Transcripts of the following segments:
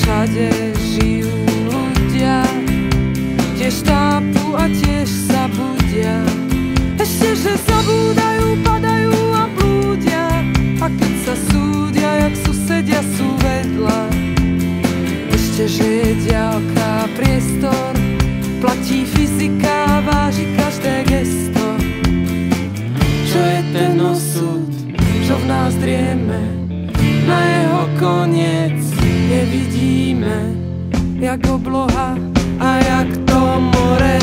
všade žijú ľudia, tiež tápu a tiež sa budia. Ešte, že zabúdajú, padajú a blúdia, a keď sa súdia, jak susedia sú vedľa. Ešte, že je diaľka priestor, platí fyzika, váži každé gesto. Čo je ten osud, čo v nás drieme, na jeho koniec nevidíme, jak obloha a jak to more.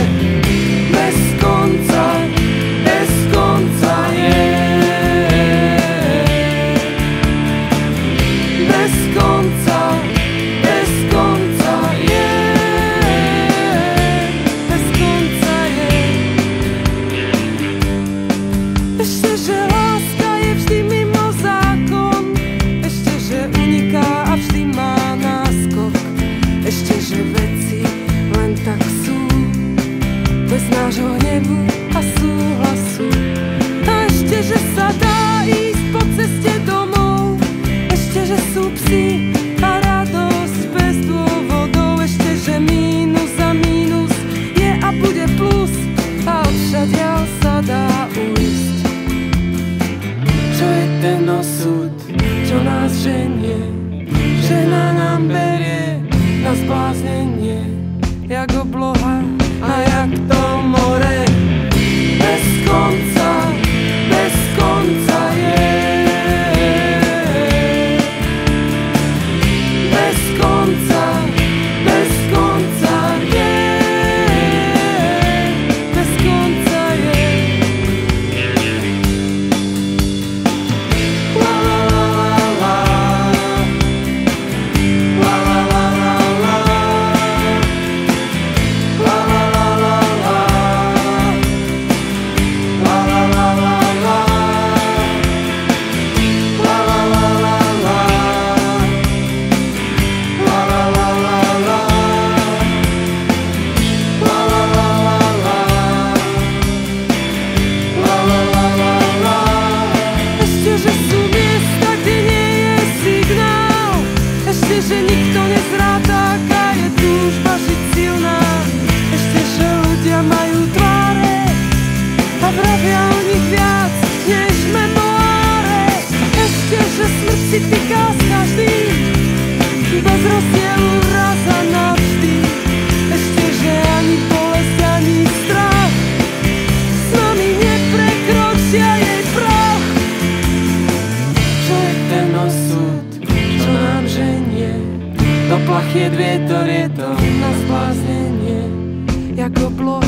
Bez konca je. Bez konca je. Bez konca je. Ešte, že láska je vždy mimo zákon, ešte, že uniká a vždy má náskok, ešte, že veci len tak sú, bez nášho hnevu a súhlasu. A ešte, že sa dá ísť po ceste domov, ešte, že sú psi a radosť bez dôvodov, ešte, že mínus a mínus je a bude plus a odvšadiaľ sa dá uísť. Čo je ten osud, čo nás ženie, žena nám berie na zbláznenie, jak obloha a jak to more. Bez konca je. Bez konca je. Bez konca je. La la la la la. La la la la la. La la la la la. La la la la la. La la la la la. La la la la la. La la la la la. La la la la la. Ešte, že sú miesta, kde nie je signál, ešte, že nikto nezráta, aká je túžba žiť silná, ešte, že ľudia majú tváre a vravia o nich viac než memoáre, ešte, že smrť si týka s každým, bez rozdielu raz a navždy, ešte, že ani bolesť, ani strach s nami neprekročia jej prach. Čo je ten osud, čo nám ženie, do plachiet vietor je to na zbláznenie, jak obloha